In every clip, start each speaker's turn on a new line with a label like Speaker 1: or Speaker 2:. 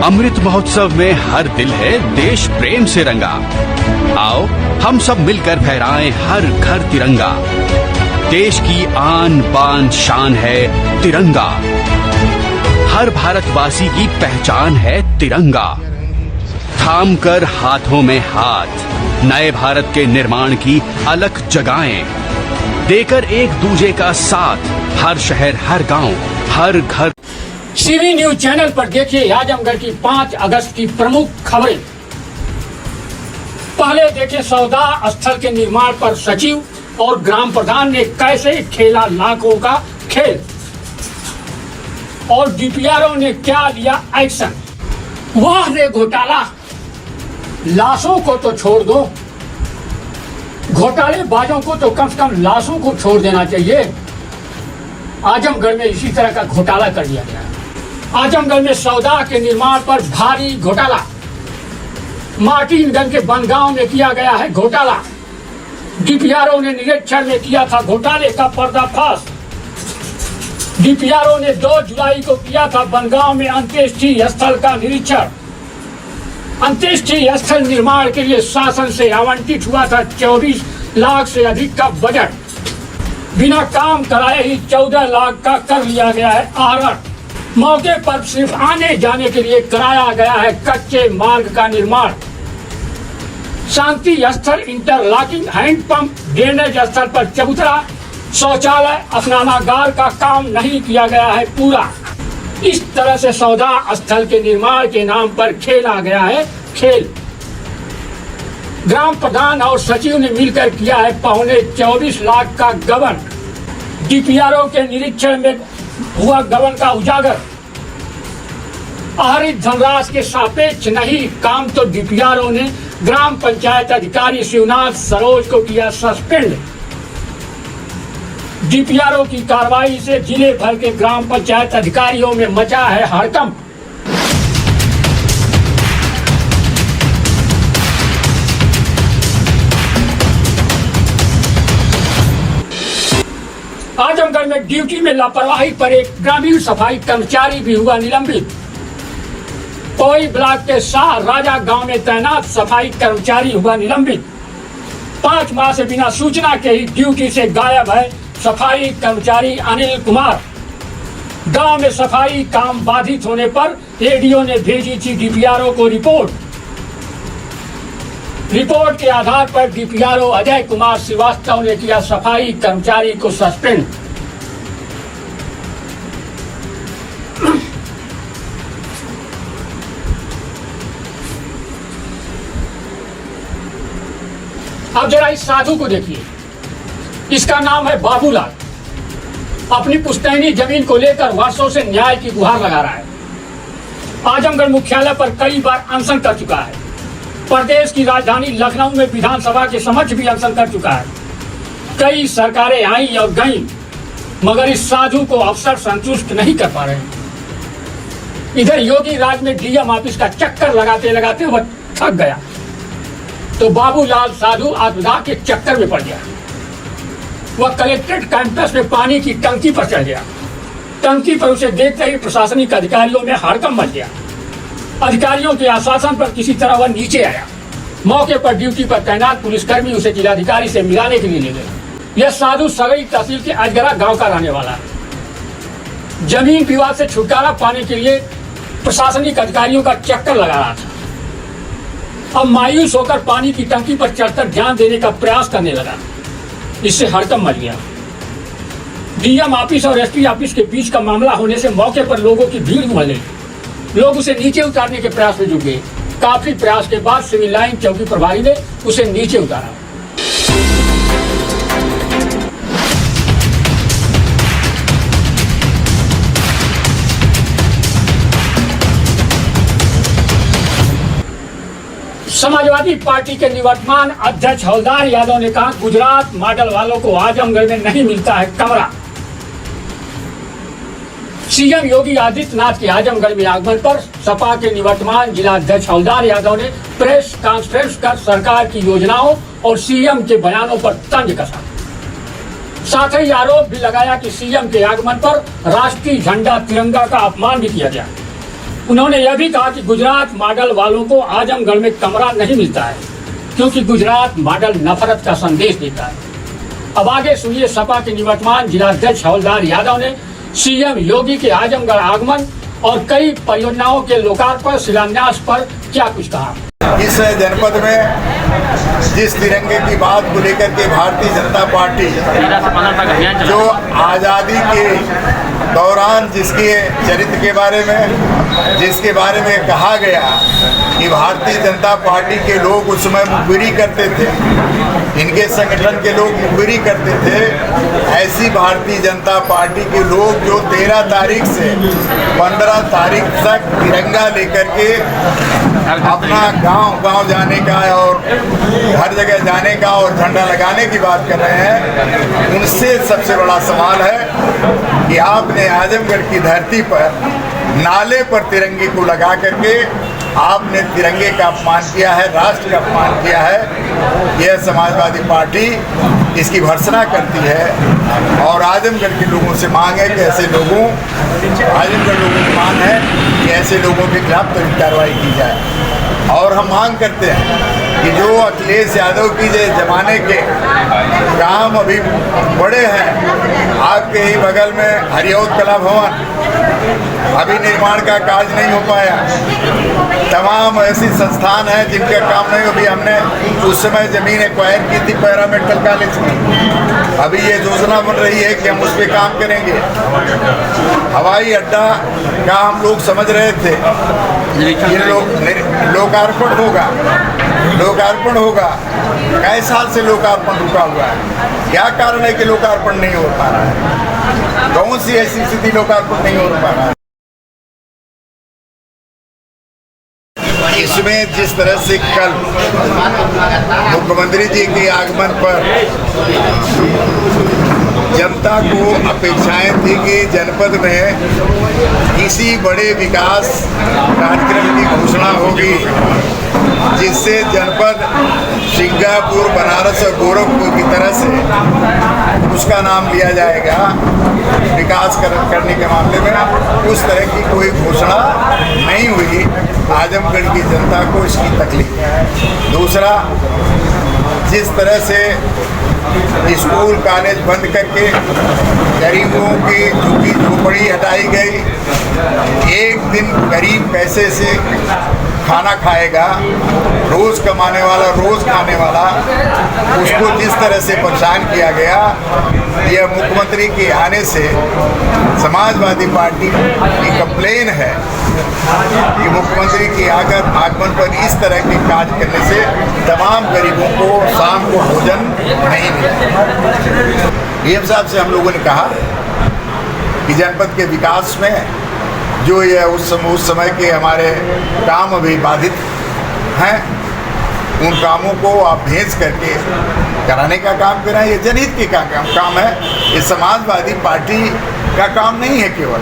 Speaker 1: अमृत महोत्सव में हर दिल है देश प्रेम से रंगा। आओ हम सब मिलकर फहराएं हर घर तिरंगा। देश की आन बान शान है तिरंगा, हर भारतवासी की पहचान है तिरंगा। थाम कर हाथों में हाथ नए भारत के निर्माण की अलख जगाएं, देकर एक दूजे का साथ हर शहर हर गांव हर घर।
Speaker 2: सीवी न्यूज चैनल पर देखिए आजमगढ़ की 5 अगस्त की प्रमुख खबरें। पहले देखें सौदा स्थल के निर्माण पर सचिव और ग्राम प्रधान ने कैसे खेला लाखों का खेल, और डीपीआरओ ने क्या लिया एक्शन। वाह रे घोटाला, लाशों को तो छोड़ दो, घोटालेबाजों को तो कम से कम लाशों को छोड़ देना चाहिए। आजमगढ़ में इसी तरह का घोटाला कर दिया गया है। आजमगढ़ में सौदा के निर्माण पर भारी घोटाला, मार्टिनगंज के बनगांव में किया गया है घोटाला। डीपीआरओ ने निरीक्षण में किया था घोटाले का पर्दाफाश। डीपीआरओ ने 2 जुलाई को किया था बनगांव में अंत्येष्टि स्थल का निरीक्षण। अंत्येष्टि स्थल निर्माण के लिए शासन से आवंटित हुआ था 24 लाख से अधिक का बजट। बिना काम कराए ही 14 लाख का कर लिया गया है आहरण। मौके पर सिर्फ आने जाने के लिए कराया गया है कच्चे मार्ग का निर्माण। शांति स्थल इंटरलॉकिंग हैंडपंप ड्रेनेज स्थल पर चबूतरा शौचालय स्नानागार का काम नहीं किया गया है पूरा। इस तरह से सौदा स्थल के निर्माण के नाम पर खेला गया है खेल। ग्राम प्रधान और सचिव ने मिलकर किया है 24 लाख का गबन। डीपीआरओ के निरीक्षण में हुआ गबन का उजागर। आहरित धनराशि के सापेक्ष नहीं काम तो डीपीआरओ ने ग्राम पंचायत अधिकारी शिवनाथ सरोज को किया सस्पेंड। डीपीआरओ की कार्रवाई से जिले भर के ग्राम पंचायत अधिकारियों में मचा है हड़कंप। आजमगढ़ में ड्यूटी में लापरवाही पर एक ग्रामीण सफाई कर्मचारी भी हुआ निलंबित। कोई ब्लॉक के शाह राजा गांव में तैनात सफाई कर्मचारी हुआ निलंबित। 5 माह से बिना सूचना के ही ड्यूटी से गायब है सफाई कर्मचारी अनिल कुमार। गांव में सफाई काम बाधित होने पर एडीओ ने भेजी थी डीपीआरओ को रिपोर्ट। रिपोर्ट के आधार पर डीपीआरओ अजय कुमार श्रीवास्तव ने किया सफाई कर्मचारी को सस्पेंड। अब जरा इस साधु को देखिए, इसका नाम है बाबूलाल। अपनी पुश्तैनी जमीन को लेकर वर्षों से न्याय की गुहार लगा रहा है। आजमगढ़ मुख्यालय पर कई बार अनशन कर चुका है। प्रदेश की राजधानी लखनऊ में विधानसभा के समक्ष भी अनशन कर चुका है। कई सरकारें आई और गईं, मगर इस साधु को अफसर संतुष्ट नहीं कर पा रहे। इधर योगी राज में डीएम ऑफिस का चक्कर लगाते लगाते वह थक गया, तो बाबूलाल साधु आत्मदाह के चक्कर में पड़ गया। वह कलेक्ट्रेट कैंपस में पानी की टंकी पर चढ़ गया। टंकी पर उसे देखते ही प्रशासनिक अधिकारियों में हड़कंप मच गया। अधिकारियों के आश्वासन पर किसी तरह वह नीचे आया। मौके पर ड्यूटी पर तैनात पुलिसकर्मी उसे जिलाधिकारी से मिलाने के लिए ले गए। यह साधु सगई तहसील के अजगरा गांव का रहने वाला है। जमीन विवाद से छुटकारा पाने के लिए प्रशासनिक अधिकारियों का चक्कर लगा रहा था। अब मायूस होकर पानी की टंकी पर चढ़कर ध्यान देने का प्रयास करने लगा। इससे हड़कंप मच गया। डीएम ऑफिस और एसपी ऑफिस के बीच का मामला होने से मौके पर लोगों की भीड़ उमड़ गई। लोग उसे नीचे उतारने के प्रयास में जुट गए। काफी प्रयास के बाद सिविल लाइन चौकी प्रभारी ने उसे नीचे उतारा। समाजवादी पार्टी के निवर्तमान अध्यक्ष हवलदार यादव ने कहा, गुजरात मॉडल वालों को आजमगढ़ में नहीं मिलता है कमरा। सीएम योगी आदित्यनाथ के आजमगढ़ में आगमन पर सपा के निवर्तमान जिलाध्यक्ष हवलदार यादव ने प्रेस कॉन्फ्रेंस कर सरकार की योजनाओं और सीएम के बयानों पर तंज कसा। साथ ही आरोप भी लगाया कि सीएम के आगमन पर राष्ट्रीय झंडा तिरंगा का अपमान भी किया गया। उन्होंने यह भी कहा कि गुजरात मॉडल वालों को आजमगढ़ में कमरा नहीं मिलता है क्योंकि गुजरात मॉडल नफरत का संदेश देता है। अब आगे सुनिए सपा के निवर्तमान जिलाध्यक्ष हवलदार यादव ने सीएम योगी के आजमगढ़ आगमन और कई परियोजनाओं के लोकार्पण शिलान्यास पर क्या कुछ कहा।
Speaker 3: इस जनपद में जिस तिरंगे की बात को लेकर के भारतीय जनता पार्टी जो आज़ादी के दौरान जिसके चरित्र के बारे में जिसके बारे में कहा गया कि भारतीय जनता पार्टी के लोग उस समय मुखबिरी करते थे, इनके संगठन के लोग मुखबिरी करते थे, ऐसी भारतीय जनता पार्टी के लोग जो 13 तारीख से 15 तारीख तक तिरंगा लेकर के अपना गांव जाने का और हर जगह जाने का और झंडा लगाने की बात कर रहे हैं, उनसे सबसे बड़ा सवाल है कि आपने आजमगढ़ की धरती पर नाले पर तिरंगे को लगा करके आपने तिरंगे का अपमान किया है, राष्ट्र का अपमान किया है। यह समाजवादी पार्टी इसकी भर्त्सना करती है और आजमगढ़ के लोगों से मांग है कि आजमगढ़ लोगों की मांग है कि ऐसे लोगों के खिलाफ त्वरित कार्रवाई की जाए। और हम मांग करते हैं कि जो अखिलेश यादव की जमाने के काम अभी बड़े हैं, आपके ही बगल में हरिऔध कला भवन अभी निर्माण का कार्य नहीं हो पाया, तमाम ऐसी संस्थान हैं जिनका काम नहीं। अभी हमने उस समय ज़मीन एक्वायर की थी पैरा मेडिकल कॉलेज की, अभी ये योजना बन रही है कि हम उस पर काम करेंगे। हवाई अड्डा का हम लोग समझ रहे थे ये लोकार्पण होगा, कई साल से लोकार्पण रुका हुआ है। क्या कारण है कि लोकार्पण नहीं हो पा रहा है? कौन सी ऐसी स्थिति लोकार्पण नहीं हो पा रहा है? इसमें जिस तरह से कल मुख्यमंत्री जी के आगमन पर जनता को अपेक्षाएं थी कि जनपद में किसी बड़े विकास कार्यक्रम की घोषणा होगी जिससे जनपद सिंगापुर, बनारस और गोरखपुर की तरह से उसका नाम लिया जाएगा विकास करने के मामले में। उस तरह की कोई घोषणा नहीं हुई। आजमगढ़ की जनता को इसकी तकलीफ है। दूसरा, जिस तरह से स्कूल कॉलेज बंद करके गरीबों की झुग्गी झोपड़ी हटाई गई, एक दिन गरीब पैसे से खाना खाएगा, रोज़ कमाने वाला रोज़ खाने वाला, उसको जिस तरह से परेशान किया गया, यह मुख्यमंत्री के आने से समाजवादी पार्टी की कंप्लेन है कि मुख्यमंत्री के आगमन पर इस तरह के कार्य करने से तमाम गरीबों को शाम को भोजन नहीं मिला। डीएम साहब से हम लोगों ने कहा कि जनपद के विकास में जो ये उस समय के हमारे काम अभी बाधित हैं, उन कामों को आप भेज करके कराने का काम कराएं। ये जनहित के काम है, ये समाजवादी पार्टी का काम नहीं है, केवल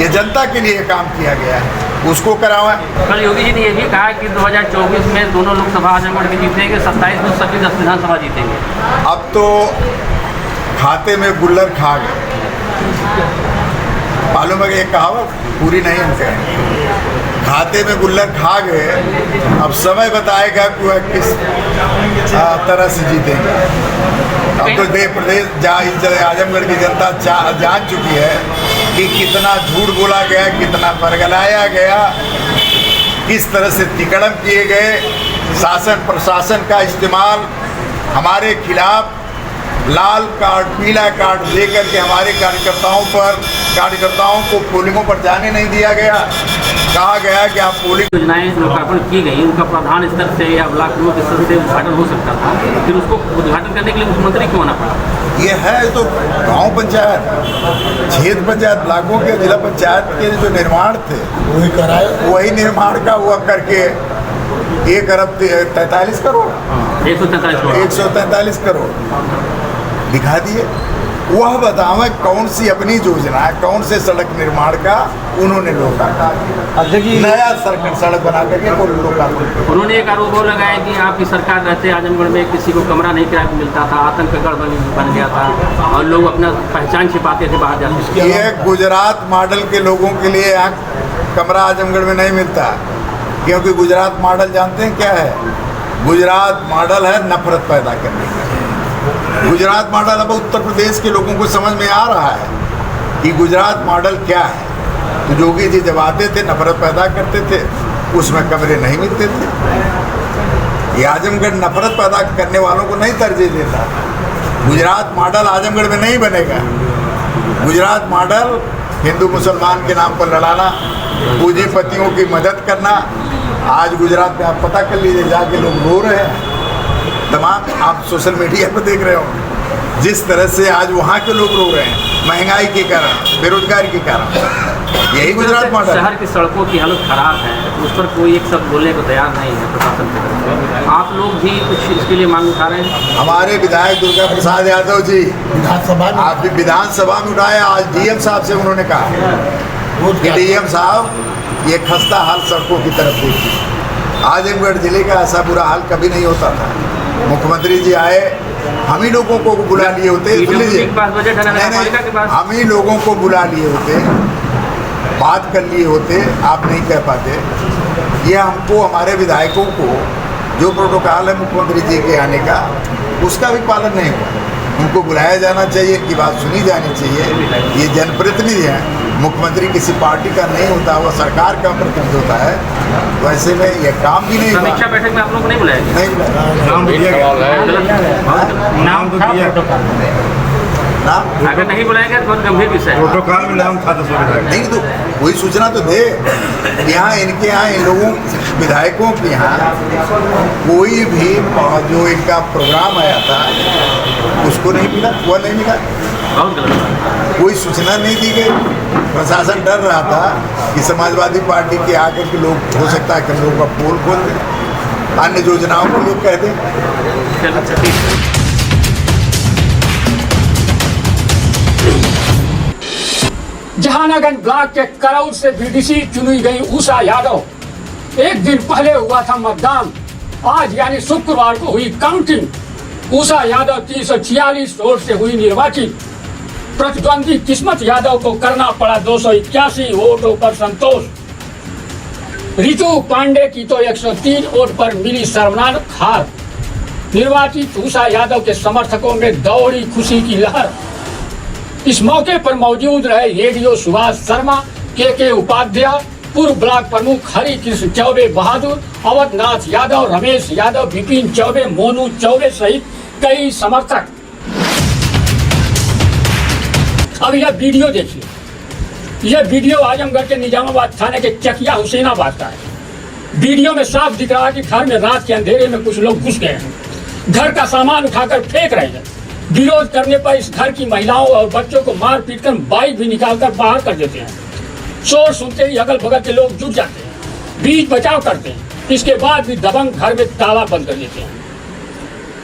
Speaker 3: ये जनता के लिए काम किया गया है, उसको कराएं।
Speaker 4: कल योगी जी ने ये भी कहा कि 2024 में दोनों लोकसभा आजमगढ़ के जीतेंगे, 27 में सभी 10 विधानसभा जीतेंगे।
Speaker 3: अब तो खाते में गुल्लर खा गए, मालूम है कि एक कहावत पूरी नहीं हम कहें, खाते में गुल्लर खा गए। अब समय बताएगा कि वह किस तरह से जीतेंगे। अब तो प्रदेश आजमगढ़ की जनता जान चुकी है कि कितना झूठ बोला गया, कितना बरगलाया गया, किस तरह से तिकड़म किए गए। शासन प्रशासन का इस्तेमाल हमारे खिलाफ लाल कार्ड पीला कार्ड देकर के हमारे कार्यकर्ताओं को पोलिंगों पर जाने नहीं दिया गया। कहा गया कि आप पोलिंग
Speaker 4: योजनाएं लोकार्पण की गई, उनका प्रधान स्तर से या ब्लॉक प्रमुख स्तर से उद्घाटन हो सकता था, फिर उसको उद्घाटन करने के लिए मुख्यमंत्री क्यों आना पड़ा?
Speaker 3: ये है तो गांव पंचायत, क्षेत्र पंचायत, ब्लॉकों के जिला पंचायत के जो निर्माण थे वही कराए, वही निर्माण का हुआ करके 1 अरब 43 करोड़ 143 करोड़ दिखा दिए। वह बतावे कौन सी अपनी योजना है, कौन से सड़क निर्माण का उन्होंने नया सड़क बना करके लोकार्पण।
Speaker 4: उन्होंने एक आरोप और लगाया कि आपकी सरकार रहते आजमगढ़ में किसी को कमरा नहीं किराए को मिलता था, आतंकगढ़ बन गया था और लोग अपना पहचान छिपाते थे, बाहर जाते थे।
Speaker 3: ये गुजरात मॉडल के लोगों के लिए कमरा आजमगढ़ में नहीं मिलता, क्योंकि गुजरात मॉडल जानते हैं क्या है? गुजरात मॉडल है नफरत पैदा करने का। गुजरात मॉडल अब उत्तर प्रदेश के लोगों को समझ में आ रहा है कि गुजरात मॉडल क्या है। तो जोगी जी जब आते थे नफरत पैदा करते थे, उसमें कमरे नहीं मिलते थे। ये आजमगढ़ नफरत पैदा करने वालों को नहीं तरजीह देता। गुजरात मॉडल आजमगढ़ में नहीं बनेगा। गुजरात मॉडल हिंदू मुसलमान के नाम पर लड़ाना, पूंजीपतियों की मदद करना। आज गुजरात में आप पता कर लीजिए, जाके लोग रो रहे हैं। तमाम आप सोशल मीडिया पर देख रहे हो जिस तरह से आज वहाँ के लोग रो रहे हैं, महंगाई के कारण, बेरोजगारी के कारण। यही गुजरात मॉडल।
Speaker 4: शहर की सड़कों की हालत खराब है, उस पर कोई एक शब्द बोलने को तैयार नहीं है प्रशासन की तरफ से। आप लोग भी कुछ इसके लिए मांग उठा रहे हैं?
Speaker 3: हमारे विधायक दुर्गा प्रसाद यादव जी आप विधानसभा में उठाए। आज डीएम साहब से उन्होंने कहा कि डीएम साहब ये खस्ता हाल सड़कों की तरफ देखिए। आजमगढ़ जिले का ऐसा बुरा हाल कभी नहीं होता था। मुख्यमंत्री जी आए, हम ही लोगों को बुला लिए होते, हम ही लोगों को बुला लिए होते, बात कर लिए होते, आप नहीं कह पाते। ये हमको, हमारे विधायकों को जो प्रोटोकॉल है मुख्यमंत्री जी के आने का, उसका भी पालन नहीं हुआ। उनको बुलाया जाना चाहिए, इनकी बात सुनी जानी चाहिए। ये जनप्रतिनिधि हैं, मुख्यमंत्री किसी पार्टी का नहीं होता, वो सरकार का प्रतिनिधि होता है। वैसे में ये काम भी नहीं हुआ।
Speaker 4: समीक्षा बैठक में आप लोग को नहीं बुलाया?
Speaker 3: नहीं नाम
Speaker 4: अगर नहीं बुलाया गया तो बहुत गंभीर विषय है।
Speaker 5: प्रोटोकॉल में नाम था
Speaker 3: नहीं तो कोई सूचना तो दे। यहाँ इनके यहाँ इन लोगों विधायकों के यहाँ कोई भी जो इनका प्रोग्राम आया था उसको नहीं मिला, वो नहीं मिला।
Speaker 4: बहुत गलत।
Speaker 3: कोई सूचना नहीं दी गई। प्रशासन डर रहा था कि समाजवादी पार्टी के आकर के लोग, हो सकता है कि हम लोगों का पोल खोल दें, अन्य योजनाओं को लोग कह दें।
Speaker 4: चलो ठीक है।
Speaker 2: जहानागंज ब्लॉक के करौल से बीडीसी चुनी गई उषा यादव। एक दिन पहले हुआ था मतदान, आज यानी शुक्रवार को हुई काउंटिंग। उषा यादव 346 वोट से हुई निर्वाचित। प्रतिद्वंदी किस्मत यादव को करना पड़ा 281 वोटों पर संतोष। रितु पांडे की तो 103 वोट पर मिली शर्मनाक हार। निर्वाचित उषा यादव के समर्थकों में दौड़ी खुशी की लहर। इस मौके पर मौजूद रहे रेडियो सुभाष शर्मा, के उपाध्याय, पूर्व ब्लॉक प्रमुख हरि कृष्ण चौबे बहादुर, अवधनाथ यादव, रमेश यादव, विपिन चौबे, मोनू चौबे सहित कई समर्थक। अब यह वीडियो देखिए। यह वीडियो आजमगढ़ के निजामाबाद थाने के चकिया हुसैनाबाद का है। वीडियो में साफ दिख रहा है कि घर में रात के अंधेरे में कुछ लोग घुस गए हैं, घर का सामान उठाकर फेंक रहे हैं। विरोध करने पर इस घर की महिलाओं और बच्चों को मार पीट कर बाइक भी निकालकर बाहर कर देते हैं। शोर सुनते ही अगल बगल के लोग जुट जाते हैं, बीच बचाव करते हैं। इसके बाद भी दबंग घर में ताला बंद कर देते हैं।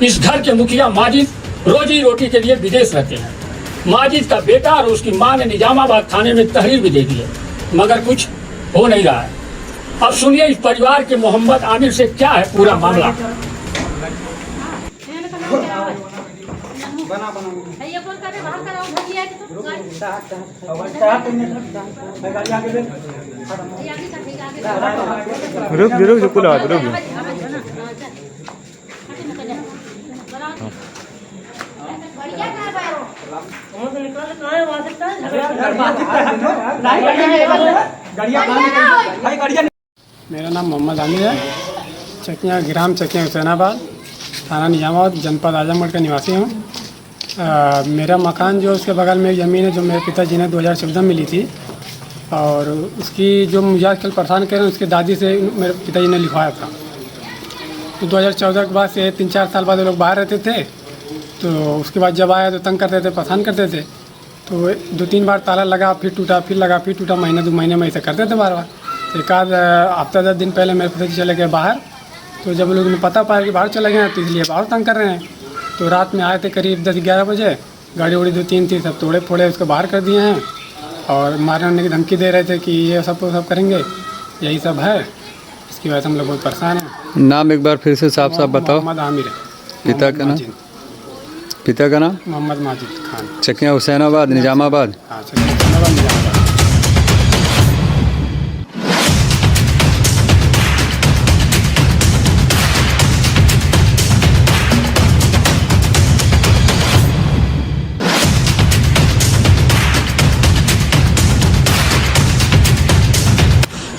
Speaker 2: इस घर के मुखिया माजिद रोजी रोटी के लिए विदेश रहते हैं। माजिद का बेटा और उसकी मां ने निजामाबाद थाने में तहरीर भी दे दी है, मगर कुछ हो नहीं रहा है। अब सुनिए इस परिवार के मोहम्मद आमिर से क्या है पूरा मामला।
Speaker 5: रुक जो पुल रुक
Speaker 6: मेरा नाम मोहम्मद आमिर है। चकिया ग्राम चकिया हुसैनाबाद, थाना निजामाबाद, जनपद आजमगढ़ का निवासी हूँ। मेरा मकान जो उसके बगल में ज़मीन है जो मेरे पिताजी ने 2014 में ली थी, और उसकी जो मुझे आजकल परेशान कर रहे हैं उसके दादी से मेरे पिताजी ने लिखवाया था। तो 2014 के बाद से 3-4 साल बाद वो लोग बाहर रहते थे, तो उसके बाद जब आया तो तंग करते थे, परेशान करते थे। तो 2-3 बार ताला लगा, फिर टूटा, फिर लगा, फिर टूटा, महीना 2 महीने में ऐसा करते थे बार बार। एक आध हफ्ता 10 दिन पहले मेरे पिताजी चले गए बाहर, तो जब लोग ने पता पाया कि बाहर चले गए तो इसलिए बाहर तंग कर रहे हैं। तो रात में आए थे करीब 10-11 बजे, गाड़ी उड़ी 2-3 थी, सब तोड़े फोड़े उसको बाहर कर दिए हैं और मारने की धमकी दे रहे थे कि ये सब करेंगे, यही सब है। इसकी वजह से हम लोग बहुत परेशान हैं।
Speaker 7: नाम एक बार फिर से साफ बताओ।
Speaker 6: मोहम्मद आमिर है।
Speaker 7: पिता का नाम? पिता का नाम
Speaker 6: मोहम्मद माजिद खान।
Speaker 7: चकिया हुसैनाबाद, निजामाबाद।
Speaker 6: हाँ, हुसैनाबाद, निजामाबाद।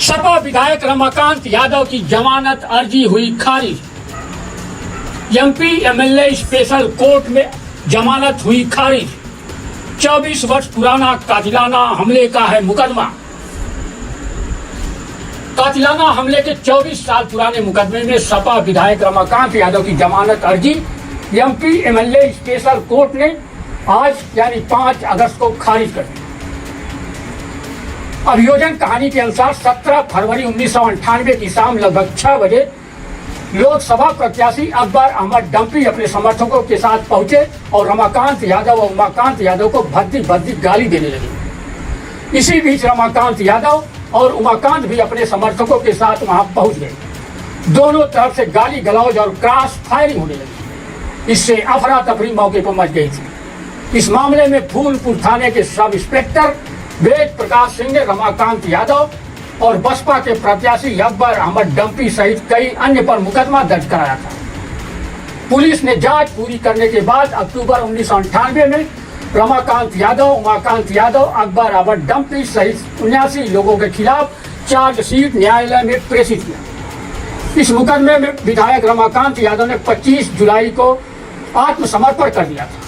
Speaker 2: सपा विधायक रमाकांत यादव की जमानत अर्जी हुई खारिज। एमपी एमएलए स्पेशल कोर्ट में जमानत हुई खारिज। 24 वर्ष पुराना कातिलाना हमले का है मुकदमा। कातिलाना हमले के 24 साल पुराने मुकदमे में सपा विधायक रमाकांत यादव की जमानत अर्जी एमपी एमएलए स्पेशल कोर्ट ने आज यानी 5 अगस्त को खारिज कर दी। अभियोजन कहानी के अनुसार 17 फरवरी 1998 की शाम लगभग 6 बजे लोकसभा प्रत्याशी अकबर अहमद डंपी अपने समर्थकों के साथ पहुंचे और रमाकांत यादव और उमाकांत यादव को भद्दी भद्दी गाली देने लगे। इसी बीच रमाकांत यादव और उमाकांत भी अपने समर्थकों के साथ वहां पहुंच गए। दोनों तरफ से गाली गलौज और क्रॉस फायरिंग होने लगी। इससे अफरा तफरी मौके पर मच गई थी। इस मामले में फूलपुर थाने के सब इंस्पेक्टर वेद प्रकाश सिंह ने रमाकांत यादव और बसपा के प्रत्याशी अकबर अहमद डंपी सहित कई अन्य पर मुकदमा दर्ज कराया था। पुलिस ने जांच पूरी करने के बाद अक्टूबर 1998 में रमाकांत यादव, उमाकांत यादव, अकबर अहमद डंपी सहित 79 लोगों के खिलाफ चार्जशीट न्यायालय में प्रेषित किया। इस मुकदमे में विधायक रमाकांत यादव ने 25 जुलाई को आत्मसमर्पण कर दिया था।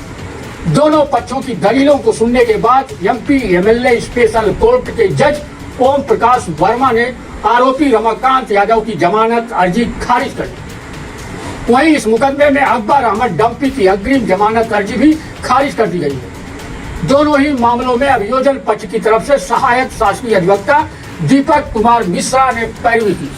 Speaker 2: दोनों पक्षों की दलीलों को सुनने के बाद एमपी एमएलए स्पेशल कोर्ट के जज ओम प्रकाश वर्मा ने आरोपी रमाकांत यादव की जमानत अर्जी खारिज कर दी। वहीं इस मुकदमे में अकबर अहमद डंपी की अग्रिम जमानत अर्जी भी खारिज कर दी गई है। दोनों ही मामलों में अभियोजन पक्ष की तरफ से सहायक शासकीय अधिवक्ता दीपक कुमार मिश्रा ने पैरवी की।